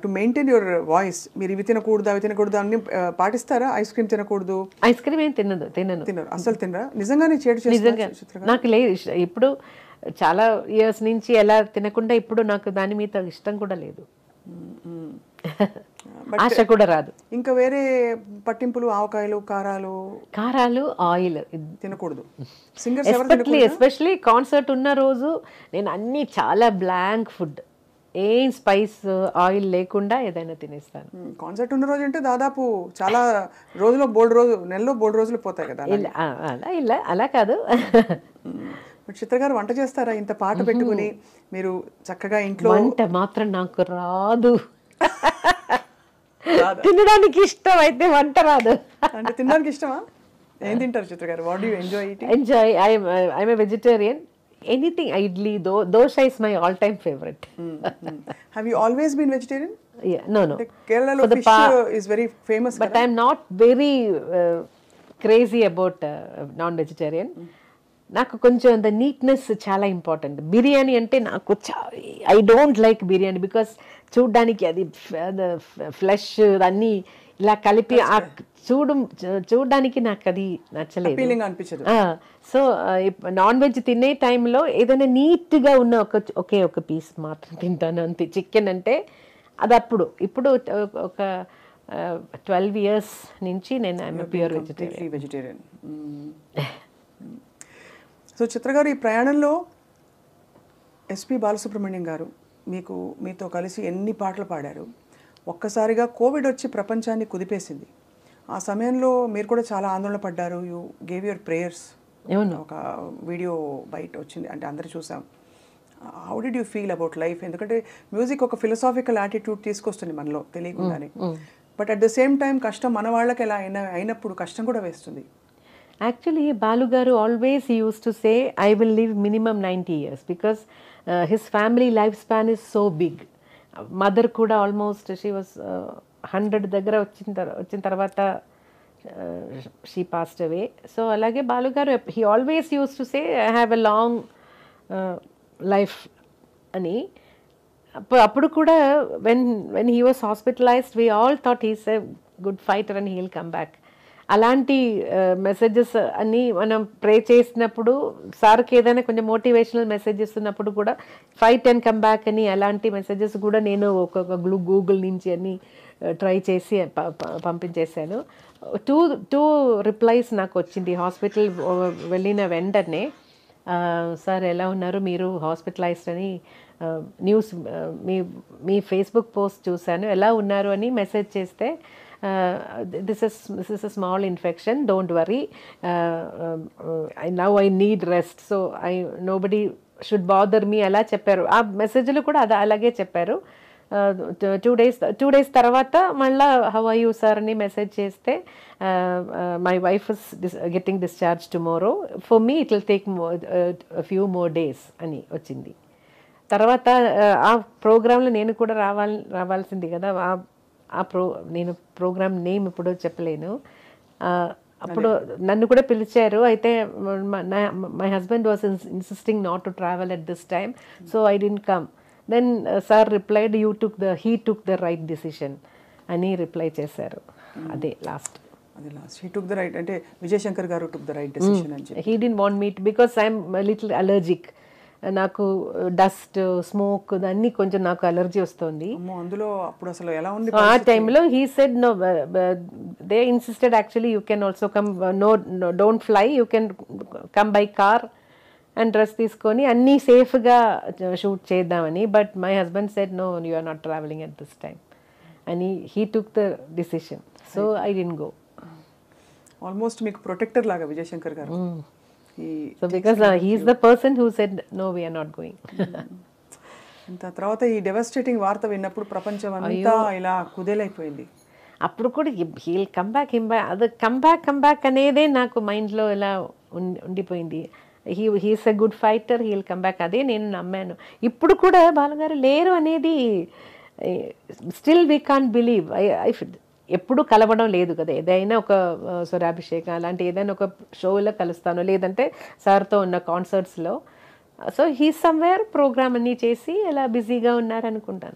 To maintain your voice మీరు ఇవి తినకూడదు అవి తినకూడదు అన్ని పాటిస్తారా? ఐస్ క్రీమ్ తినకూడదు, ఐస్ క్రీమ్ ఏం తినను అసలు తినరా? నిజంగానే చేటు నిజంగా చేస్తారు? నాకు లేదు ఇప్పుడు చాలా ఇయర్స్ నుంచి ఎలా తినకుండా ఇప్పుడు నాకు దాని మీద ఇష్టం కూడా లేదు, ఆశ కూడా రాదు. ఇంకా వేరే పట్టింపులు, ఆవకాయలు, కారాలు ఆయిల్ తినకూడదు. ఎస్పెషలీ కాన్సర్ట్ ఉన్న రోజు నేను అన్ని చాలా బ్లాంక్ ఫుడ్, ఏం స్పైస్ ఆయిల్ లేకుండా ఏదైనా తినేస్తాను. కాన్సర్ట్ ఉన్న రోజు అంటే దాదాపు చాలా నెలలో బోల్డ్ రోజులు పోతాయి కదా. అలా కాదు. చిత్ర గారు వంట చేస్తారా? ఇంత పాట పెట్టుకుని మీరు చక్కగా ఇంట్లో. వంట మాత్రం నాకు రాదు, తినడానికి ఇష్టం అయితే వంట రాదు. అంటే తినడానికి ఇష్టమా? ఏం తింటారు చిత్ర గారు? What do you enjoy eating? I'm a vegetarian. Anything, idli, dosha is my all-time favorite. Have you always been vegetarian? Yeah, no. Kerala lo fish is very famous. But I'm not very crazy about non-vegetarian. నాకు కొంచెం the neatness చాలా important. Biryani అంటే నాకు I don't like biryani because చూడ్డానికి అది flesh అన్నీ ఇలా కలిపి చూడడానికి నాకు అది నచ్చలేదు. సో నాన్ వెజ్ తినే టైంలో ఏదైనా నీట్గా ఉన్న ఒక పీస్ మాత్రం తింటాను అంతే. చికెన్ అంటే అది ఇప్పుడు ఒక 12 years నుంచి నేను ఐఎమ్ ప్యూర్ వెజిటేరియన్. సో చిత్ర గారు, ఈ ప్రయాణంలో ఎస్పి బాలసుబ్రహ్మణ్యం గారు మీతో కలిసి ఎన్ని పాటలు పాడారు. ఒక్కసారిగా కోవిడ్ వచ్చి ప్రపంచాన్ని కుదిపేసింది. ఆ సమయంలో మీరు కూడా చాలా ఆందోళన పడ్డారు. You gave your prayers. ఒక వీడియో బయట వచ్చింది, అంటే అందరూ చూసాం. How did you feel about life? ఎందుకంటే మ్యూజిక్ ఒక ఫిలసాఫికల్ యాటిట్యూడ్ తీసుకొస్తుంది మనలో తెలియకుండానే. But at the same time కష్టం మన వాళ్ళకి ఎలా అయినప్పుడు కష్టం కూడా వేస్తుంది. Actually Balu garu always use to say I will live minimum 90 years because his family life span is so big. Mother కూడా ఆల్మోస్ట్ షీ వాజ్ 100 దగ్గర వచ్చిన తర్వాత షీ పాస్డ్ అవే. సో అలాగే బాలు గారు he always use to say I have a long life అని. అప్పుడు కూడా when he was hospitalised we all thought he's a good fighter and he will come back. అలాంటి messages అన్నీ మనం ప్రే చేసినప్పుడు, సార్కి ఏదైనా కొంచెం మోటివేషనల్ మెసేజెస్ ఉన్నప్పుడు కూడా ఫైట్ అండ్ కమ్ బ్యాక్ అని అలాంటి మెసేజెస్ కూడా నేను ఒక గూగుల్ నుంచి అన్ని ట్రై చేసి పంపించేశాను. టూ రిప్లైస్ నాకు వచ్చింది హాస్పిటల్ వెళ్ళిన వెంటనే. సార్ ఎలా ఉన్నారు, మీరు హాస్పిటలైజ్డ్ అని న్యూస్ మీ ఫేస్బుక్ పోస్ట్ చూశాను, ఎలా ఉన్నారు అని మెసేజ్ చేస్తే this is a small infection, don't worry, now I need rest, so nobody should bother me అలా చెప్పారు. ఆ మెసేజ్లో కూడా అలాగే చెప్పారు. 2 days తర్వాత మళ్ళీ హౌ ఆర్ యూ సార్ అని మెసేజ్ చేస్తే my wife is getting discharge tomorrow, for me it will take few more days అని వచ్చింది. తర్వాత ఆ ప్రోగ్రాంలో నేను కూడా రావాల్సింది కదా. నేను ప్రోగ్రామ్ నేమ్ ఇప్పుడు చెప్పలేను. అప్పుడు నన్ను కూడా పిలిచారు. అయితే my husband was insisting not to travel at this time, so I didn't come. Then sir replied he took the right decision అని రిప్లై చేశారు. అదే last. He took the right అంటే Vijayashankar garu took the right decision అని చెప్పి. He didn't want me because I'm little allergic. నాకు dust, smoke అన్నీ కొంచెం నాకు అలర్జీ వస్తుంది. అందులో అప్పుడు అసలు ఎలా ఉంది ఆ టైంలో he said no, they insisted actually you can also come, no don't fly, you can come by car and dress తీసుకొని అన్నీ సేఫ్గా షూట్ చేద్దామని. But my husband said no, you are not travelling at this time అని he took the decision. So I didn't go. Almost మీకు protector లాగా విజయశంకర్ గారు. So because he is the person who said no, we are not going. తర్వాత ఈ డెవాస్టేటింగ్ వార్త విన్నప్పుడు ప్రపంచం అంతా ఇలా కుదేలైపోయింది. అప్పుడు కూడా హీల్ కమ్ బ్యాక్ అది కమ్ బ్యాక్ అనేదే నాకు మైండ్లో ఇలా ఉండిపోయింది. He's a good fighter, he'll come back, అదే నేను నమ్మాను. ఇప్పుడు కూడా బాలగారు లేరు అనేది స్టిల్ వీ కాంట్ బిలీవ్. ఎప్పుడు కలవడం లేదు కదా. ఏదైనా ఒక స్వరాభిషేకం అలాంటి ఏదైనా ఒక షోలో కలుస్తాను, లేదంటే సార్తో ఉన్న కాన్సర్ట్స్లో. సో హీ సమ్వేర్ ప్రోగ్రామ్ అన్నీ చేసి ఇలా బిజీగా ఉన్నారనుకుంటాను.